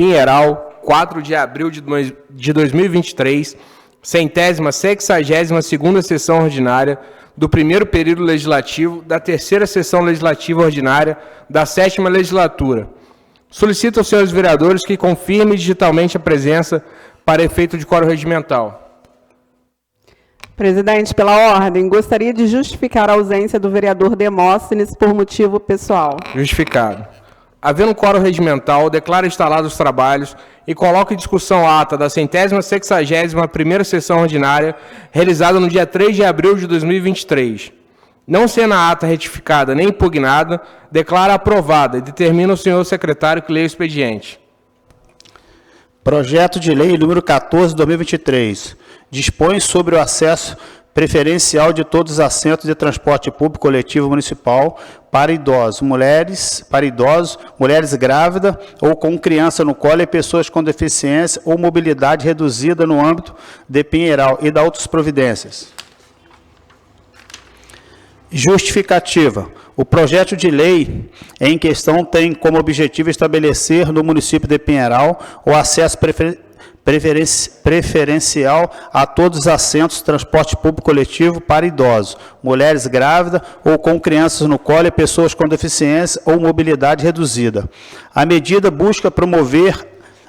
Pinheiral, 4 de abril de 2023, 162ª sessão ordinária do primeiro período legislativo da terceira sessão legislativa ordinária da 7ª legislatura. Solicito aos senhores vereadores que confirmem digitalmente a presença para efeito de quórum regimental. Presidente, pela ordem, gostaria de justificar a ausência do vereador Demóstenes por motivo pessoal. Justificado. Havendo quórum regimental, declaro instalados os trabalhos e coloco em discussão a ata da 161ª sessão ordinária, realizada no dia 3 de abril de 2023. Não sendo a ata retificada nem impugnada, declaro aprovada e determina o senhor secretário que leia o expediente. Projeto de lei número 14 de 2023. Dispõe sobre o acesso preferencial de todos os assentos de transporte público coletivo municipal para idosos, mulheres grávidas ou com criança no colo e pessoas com deficiência ou mobilidade reduzida no âmbito de Pinheiral e da outras providências. Justificativa. O projeto de lei em questão tem como objetivo estabelecer no município de Pinheiral o acesso preferencial a todos os assentos de transporte público coletivo para idosos, mulheres grávidas ou com crianças no colo e pessoas com deficiência ou mobilidade reduzida. A medida busca promover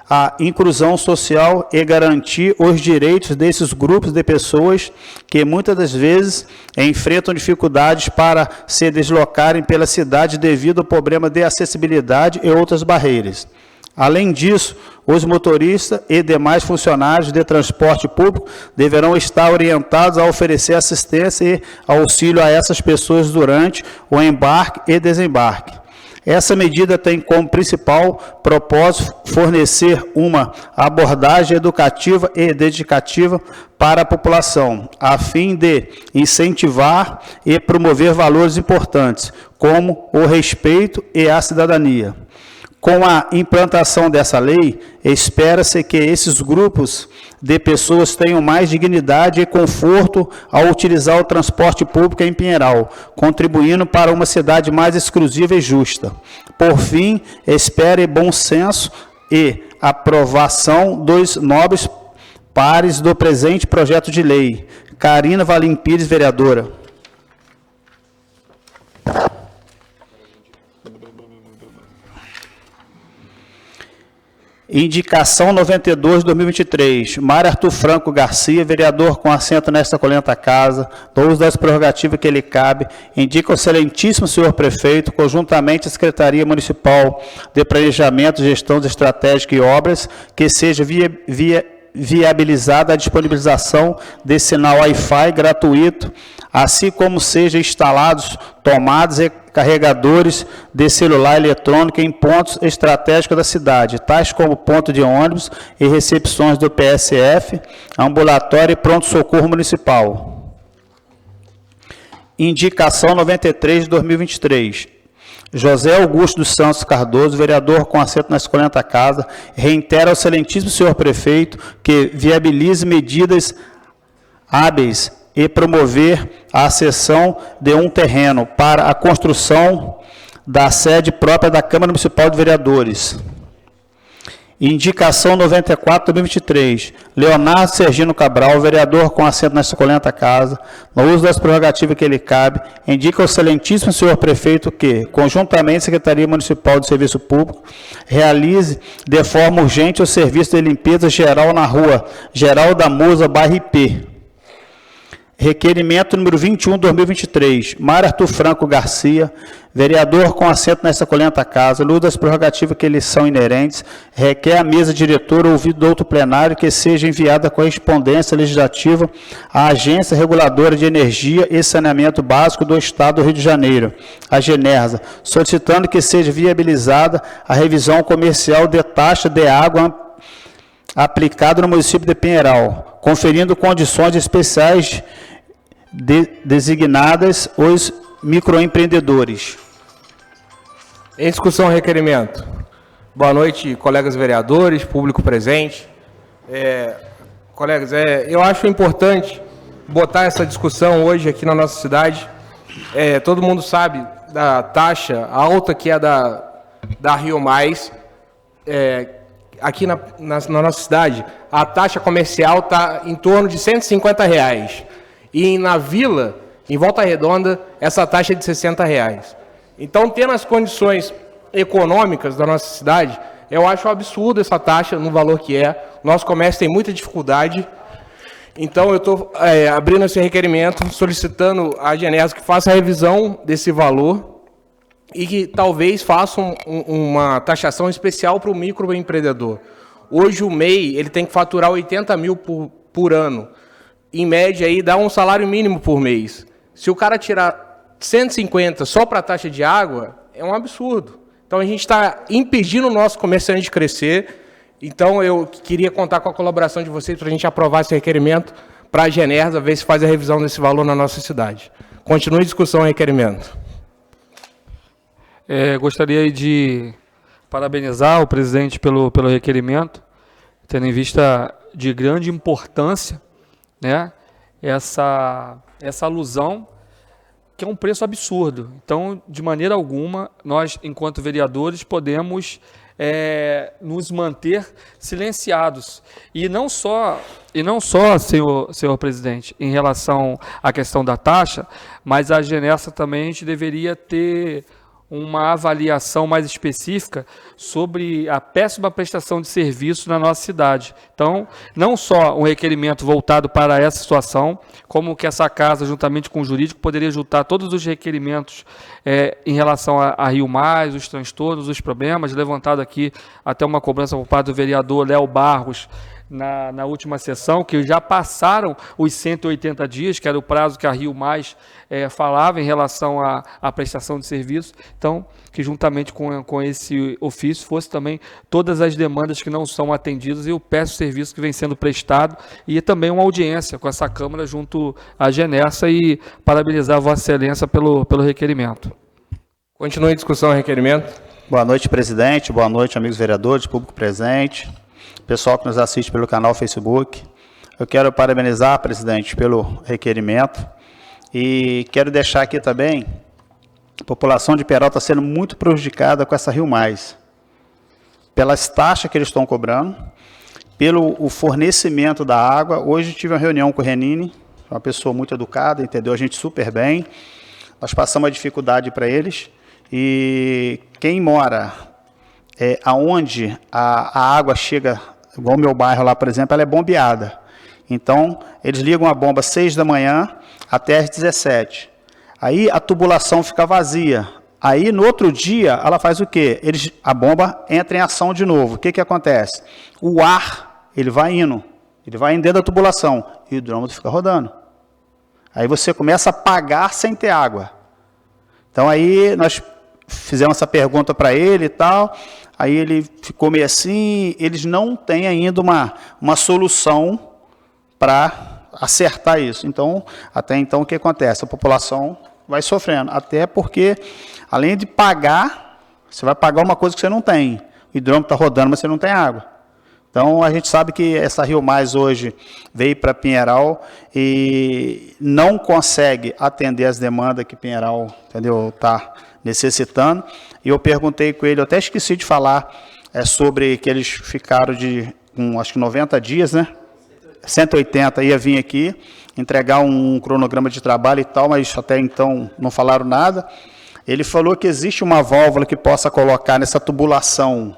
a inclusão social e garantir os direitos desses grupos de pessoas que muitas das vezes enfrentam dificuldades para se deslocarem pela cidade devido ao problema de acessibilidade e outras barreiras. Além disso, os motoristas e demais funcionários de transporte público deverão estar orientados a oferecer assistência e auxílio a essas pessoas durante o embarque e desembarque. Essa medida tem como principal propósito fornecer uma abordagem educativa e dedicativa para a população, a fim de incentivar e promover valores importantes, como o respeito e a cidadania. Com a implantação dessa lei, espera-se que esses grupos de pessoas tenham mais dignidade e conforto ao utilizar o transporte público em Pinheiral, contribuindo para uma cidade mais exclusiva e justa. Por fim, espere bom senso e aprovação dos nobres pares do presente projeto de lei. Carina Valim Pires, vereadora. Indicação 92 de 2023. Mário Arthur Franco Garcia, vereador com assento nesta colenta casa, do uso das prerrogativas que lhe cabe, indica o excelentíssimo senhor prefeito, conjuntamente à Secretaria Municipal de Planejamento, Gestão Estratégica e Obras, que seja viabilizada a disponibilização de sinal Wi-Fi gratuito, assim como sejam instalados tomadas e carregadores de celular eletrônico em pontos estratégicos da cidade, tais como ponto de ônibus e recepções do PSF, ambulatório e pronto-socorro municipal. Indicação 93 de 2023. José Augusto dos Santos Cardoso, vereador com assento na escolhenta casa, reitera ao excelentíssimo senhor prefeito que viabilize medidas hábeis e promover a cessão de um terreno para a construção da sede própria da Câmara Municipal de Vereadores. Indicação 94 de 2023. Leonardo Sergino Cabral, vereador com assento nesta colenta casa, no uso das prerrogativas que lhe cabe, indica ao excelentíssimo senhor prefeito que, conjuntamente à Secretaria Municipal de Serviço Público, realize de forma urgente o serviço de limpeza geral na rua Geral da Musa, bairro IP. Requerimento número 21 de 2023. Mário Arthur Franco Garcia, vereador com assento nesta colenta casa, no uso das prerrogativas que lhes são inerentes, requer à mesa diretora ouvido do outro plenário que seja enviada a correspondência legislativa à Agência Reguladora de Energia e Saneamento Básico do Estado do Rio de Janeiro, a Genersa, solicitando que seja viabilizada a revisão comercial de taxa de água aplicada no município de Pinheiral, conferindo condições especiais designadas os microempreendedores. Em discussão, requerimento. Boa noite, colegas vereadores, público presente. Colegas, eu acho importante botar essa discussão hoje aqui na nossa cidade. Todo mundo sabe da taxa alta que é da Rio Mais, aqui na nossa cidade, a taxa comercial está em torno de R$150. E na Vila, em Volta Redonda, essa taxa é de R$60. Então, tendo as condições econômicas da nossa cidade, eu acho um absurdo essa taxa no valor que é. Nosso comércio tem muita dificuldade. Então, eu estou abrindo esse requerimento, solicitando à Genersa que faça a revisão desse valor e que talvez faça uma taxação especial para o microempreendedor. Hoje, o MEI ele tem que faturar 80 mil por ano. Em média, aí, dá um salário mínimo por mês. Se o cara tirar 150 só para a taxa de água, é um absurdo. Então, a gente está impedindo o nosso comerciante de crescer. Então, eu queria contar com a colaboração de vocês para a gente aprovar esse requerimento para a Genersa, ver se faz a revisão desse valor na nossa cidade. Continue a discussão e requerimento. Gostaria de parabenizar o presidente pelo requerimento, tendo em vista de grande importância, né, essa alusão, que é um preço absurdo. Então, de maneira alguma, nós, enquanto vereadores, podemos nos manter silenciados. E não só, senhor presidente, em relação à questão da taxa, mas a Genersa também a gente deveria ter uma avaliação mais específica sobre a péssima prestação de serviço na nossa cidade. Então, não só um requerimento voltado para essa situação, como que essa casa, juntamente com o jurídico, poderia juntar todos os requerimentos em relação a Rio Mais, os transtornos, os problemas, levantado aqui até uma cobrança por parte do vereador Léo Barros, na última sessão, que já passaram os 180 dias, que era o prazo que a Rio Mais falava em relação à prestação de serviço. Então, que juntamente com esse ofício fosse também todas as demandas que não são atendidas e o péssimo serviço que vem sendo prestado, e também uma audiência com essa Câmara junto à Genersa, e parabenizar a Vossa Excelência pelo requerimento. Continue a discussão e requerimento. Boa noite, presidente. Boa noite, amigos vereadores, público presente. Pessoal que nos assiste pelo canal Facebook. Eu quero parabenizar, presidente, pelo requerimento e quero deixar aqui também, a população de Pieral está sendo muito prejudicada com essa Rio Mais, pelas taxas que eles estão cobrando, pelo o fornecimento da água. Hoje tive uma reunião com o Renini, uma pessoa muito educada, entendeu a gente super bem, nós passamos a dificuldade para eles, e quem mora aonde a água chega, igual o meu bairro lá, por exemplo, ela é bombeada. Então, eles ligam a bomba às 6 da manhã até às 17. Aí a tubulação fica vazia. Aí, no outro dia, ela faz o quê? A bomba entra em ação de novo. O que acontece? O ar, ele vai indo dentro da tubulação, e o hidrômetro fica rodando. Aí você começa a pagar sem ter água. Então, aí nós fizemos essa pergunta para ele e tal. Aí ele ficou meio assim, eles não têm ainda uma solução para acertar isso. Então, até então, o que acontece? A população vai sofrendo, até porque, além de pagar, você vai pagar uma coisa que você não tem. O hidrômetro está rodando, mas você não tem água. Então, a gente sabe que essa Rio Mais hoje veio para Pinheiral e não consegue atender as demandas que Pinheiral, entendeu, está necessitando. E eu perguntei com ele, eu até esqueci de falar sobre que eles ficaram acho que 90 dias, né? 180, ia vir aqui, entregar um cronograma de trabalho e tal, mas até então não falaram nada. Ele falou que existe uma válvula que possa colocar nessa tubulação,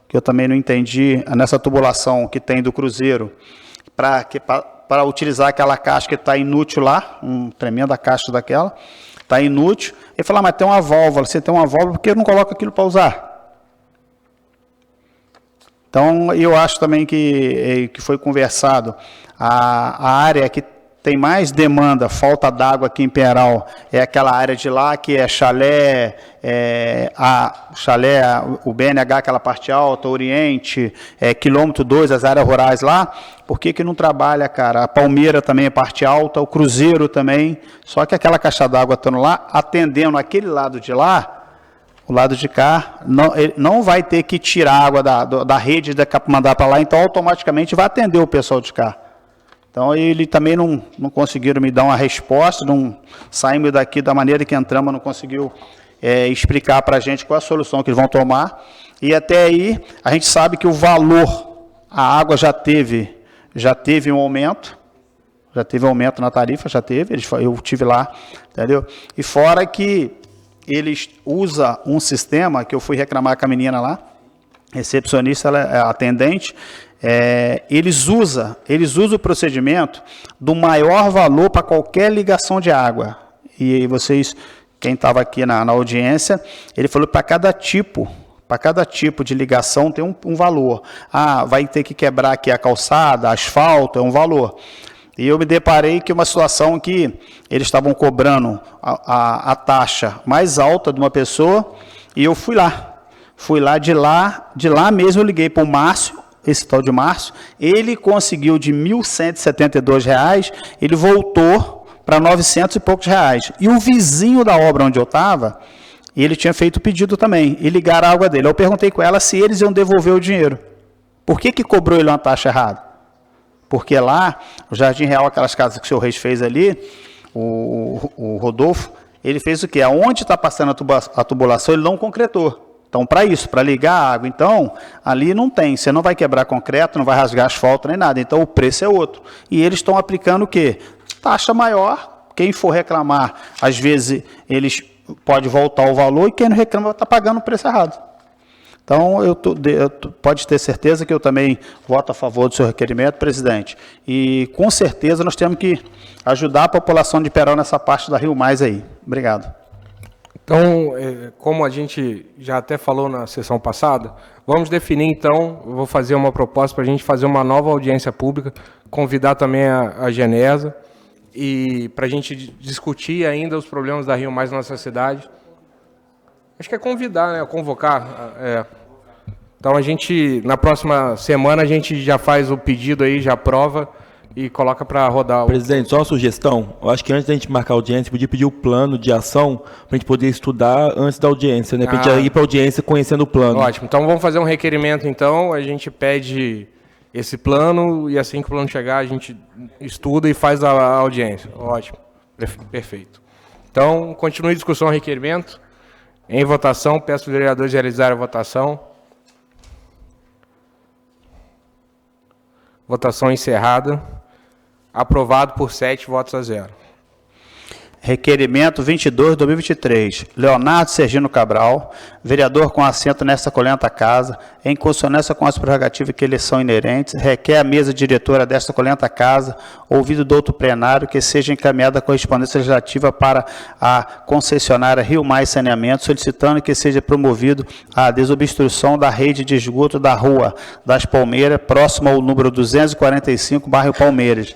que eu também não entendi, nessa tubulação que tem do Cruzeiro, para utilizar aquela caixa que está inútil lá, uma tremenda caixa daquela, está inútil. Ele falou, mas tem uma válvula, você tem uma válvula, por que não coloca aquilo para usar? Então, eu acho também que foi conversado, a área que tem mais demanda, falta d'água aqui em Pinheiral, é aquela área de lá, que é chalé, o BNH, aquela parte alta, Oriente, quilômetro 2, as áreas rurais lá. Por que não trabalha, cara? A Palmeira também é parte alta, o Cruzeiro também, só que aquela caixa d'água estando lá, atendendo aquele lado de lá, o lado de cá, não vai ter que tirar água da rede para mandar para lá, então automaticamente vai atender o pessoal de cá. Então, ele também não conseguiram me dar uma resposta, não saímos daqui da maneira que entramos, não conseguiu explicar para a gente qual é a solução que eles vão tomar. E até aí, a gente sabe que o valor, a água já teve um aumento, na tarifa, eu tive lá, entendeu? E fora que eles usam um sistema, que eu fui reclamar com a menina lá, recepcionista, ela é atendente, eles usam o procedimento do maior valor para qualquer ligação de água. E vocês, quem estava aqui na audiência, ele falou para cada tipo de ligação tem um valor. Vai ter que quebrar aqui a calçada, asfalto, é um valor. E eu me deparei que uma situação que eles estavam cobrando a taxa mais alta de uma pessoa, e eu fui lá, de lá mesmo eu liguei para o Márcio, esse tal de Márcio, ele conseguiu de R$ 1.172, ele voltou para R$ 900 e poucos reais. E o vizinho da obra onde eu estava, ele tinha feito o pedido também, e ligaram a água dele. Eu perguntei com ela se eles iam devolver o dinheiro. Por que cobrou ele uma taxa errada? Porque lá, o Jardim Real, aquelas casas que o senhor Reis fez ali, o Rodolfo, ele fez o quê? Aonde está passando a tubulação, ele não concretou. Então, para isso, para ligar a água, então, ali não tem. Você não vai quebrar concreto, não vai rasgar asfalto nem nada. Então, o preço é outro. E eles estão aplicando o quê? Taxa maior. Quem for reclamar, às vezes, eles podem voltar o valor, e quem não reclama vai estar pagando o preço errado. Então, pode ter certeza que eu também voto a favor do seu requerimento, presidente. E, com certeza, nós temos que ajudar a população de Peró nessa parte da Rio Mais aí. Obrigado. Então, como a gente já até falou na sessão passada, vamos definir, então, eu vou fazer uma proposta para a gente fazer uma nova audiência pública, convidar também a Genesa, e para a gente discutir ainda os problemas da Rio Mais na nossa cidade. Acho que é convidar, né, convocar. Então, na próxima semana, a gente já faz o pedido aí, já aprova e coloca para rodar. Presidente, só uma sugestão. Eu acho que antes da gente marcar a audiência, podia pedir o plano de ação para a gente poder estudar antes da audiência, né? Para a gente ir para a audiência conhecendo o plano. Ótimo. Então, vamos fazer um requerimento, então. A gente pede esse plano e assim que o plano chegar, a gente estuda e faz a audiência. Ótimo. Perfeito. Então, continue a discussão ao requerimento. Em votação, peço aos vereadores realizarem a votação. Votação encerrada. Aprovado por 7 votos a 0. Requerimento 22/2023. Leonardo Sergino Cabral, vereador com assento nesta colenta casa, em consonância com as prerrogativas que lhes são inerentes, requer a mesa diretora desta colenta casa, ouvido do outro plenário, que seja encaminhada a correspondência legislativa para a concessionária Rio Mais Saneamento, solicitando que seja promovido a desobstrução da rede de esgoto da Rua das Palmeiras, próximo ao número 245, bairro Palmeiras,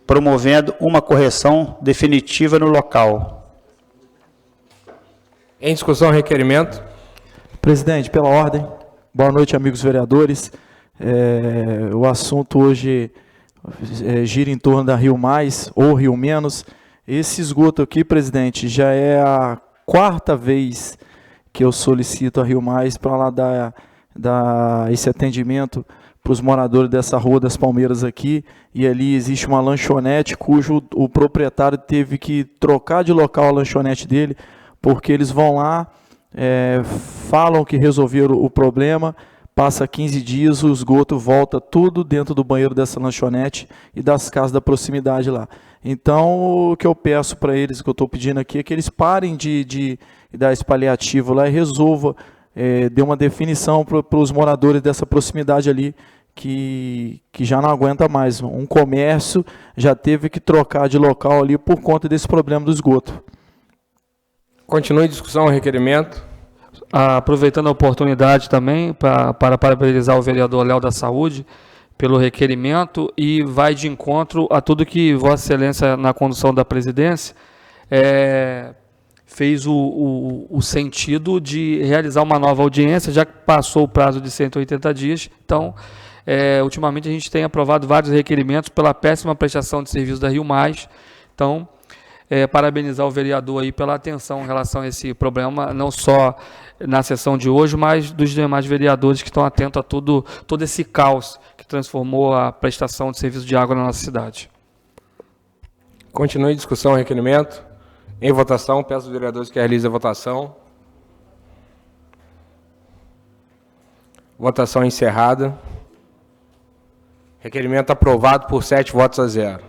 promovendo uma correção definitiva no local. Em discussão, requerimento. Presidente, pela ordem. Boa noite, amigos vereadores. O assunto hoje gira em torno da Rio Mais ou Rio Menos. Esse esgoto aqui, presidente, já é a 4ª vez que eu solicito a Rio Mais para lá dar esse atendimento para os moradores dessa Rua das Palmeiras aqui, e ali existe uma lanchonete cujo o proprietário teve que trocar de local a lanchonete dele, porque eles vão lá, falam que resolveram o problema, passa 15 dias, o esgoto volta tudo dentro do banheiro dessa lanchonete e das casas da proximidade lá. Então, o que eu peço para eles, o que eu estou pedindo aqui, é que eles parem de dar esse paliativo lá e resolva, dê uma definição para os moradores dessa proximidade ali, que já não aguenta mais. Um comércio já teve que trocar de local ali por conta desse problema do esgoto. Continue a discussão, requerimento. Aproveitando a oportunidade também para parabenizar o vereador Léo da Saúde pelo requerimento, e vai de encontro a tudo que Vossa Excelência, na condução da presidência, fez o sentido de realizar uma nova audiência, já que passou o prazo de 180 dias. Então, ultimamente a gente tem aprovado vários requerimentos pela péssima prestação de serviço da Rio Mais. Então, parabenizar o vereador aí pela atenção em relação a esse problema, não só na sessão de hoje, mas dos demais vereadores que estão atentos a todo esse caos que transformou a prestação de serviço de água na nossa cidade. Continue a discussão, requerimento. Em votação, peço aos vereadores que realizem a votação. Votação encerrada. Requerimento aprovado por 7 votos a 0.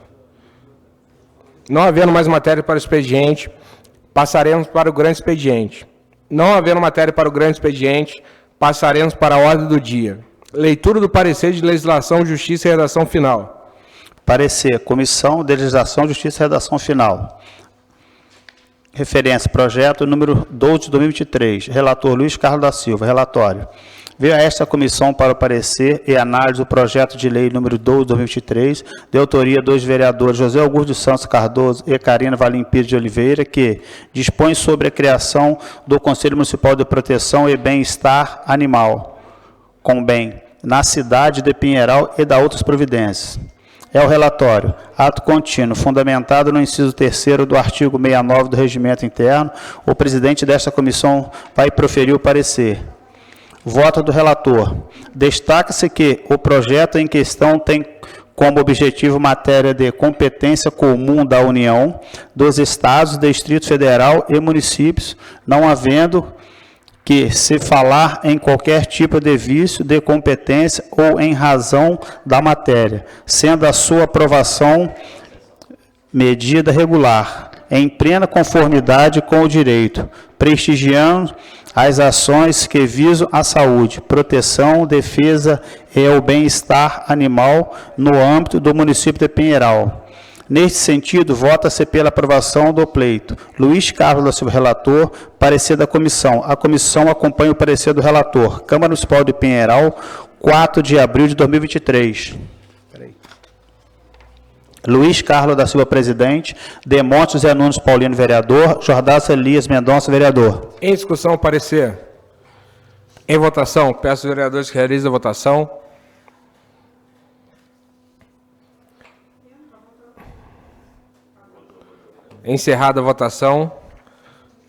Não havendo mais matéria para o expediente, passaremos para o grande expediente. Não havendo matéria para o grande expediente, passaremos para a ordem do dia. Leitura do parecer de legislação, justiça e redação final. Parecer, Comissão de Legislação, Justiça e Redação Final. Referência, projeto número 12 de 2023. Relator Luiz Carlos da Silva. Relatório. Veio a esta comissão para o parecer e análise do projeto de lei número 12 de 2023, de autoria dos vereadores José Augusto dos Santos Cardoso e Carina Valim Pires de Oliveira, que dispõe sobre a criação do Conselho Municipal de Proteção e Bem-Estar Animal, com bem, na cidade de Pinheiral e da outras providências. É o relatório, ato contínuo, fundamentado no inciso 3º do artigo 69 do Regimento Interno. O presidente desta comissão vai proferir o parecer. Voto do relator. Destaca-se que o projeto em questão tem como objetivo matéria de competência comum da União, dos Estados, Distrito Federal e municípios, não havendo que se falar em qualquer tipo de vício de competência ou em razão da matéria, sendo a sua aprovação medida regular, em plena conformidade com o direito, prestigiando as ações que visam a saúde, proteção, defesa e o bem-estar animal no âmbito do município de Pinheiral. Neste sentido, vota-se pela aprovação do pleito. Luiz Carlos da Silva, relator, parecer da comissão. A comissão acompanha o parecer do relator. Câmara Municipal de Pinheiral, 4 de abril de 2023. Luiz Carlos da Silva, presidente. Demonte Zé Nunes Paulino, vereador. Jordaço Elias Mendonça, vereador. Em discussão, o parecer. Em votação, peço aos vereadores que realizem a votação. Encerrada a votação.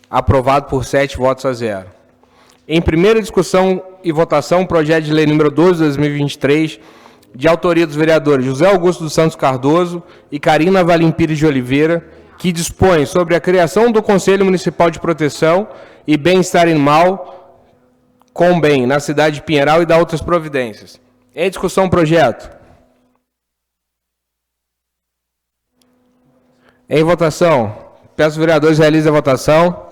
Aprovado por 7 votos a 0. Em primeira discussão e votação, projeto de lei número 12 de 2023, de autoria dos vereadores José Augusto dos Santos Cardoso e Carina Valim Pires de Oliveira, que dispõe sobre a criação do Conselho Municipal de Proteção e Bem-Estar Animal com bem na cidade de Pinheiral e da outras providências. Em discussão, projeto. Em votação, peço aos vereadores que realizem a votação.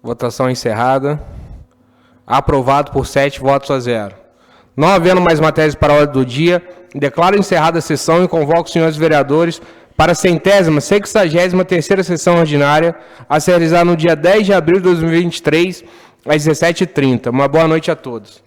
Votação encerrada. Aprovado por 7 votos a 0. Não havendo mais matérias para a ordem do dia, declaro encerrada a sessão e convoco os senhores vereadores para a 163ª sessão ordinária, a se realizar no dia 10 de abril de 2023, às 17h30. Uma boa noite a todos.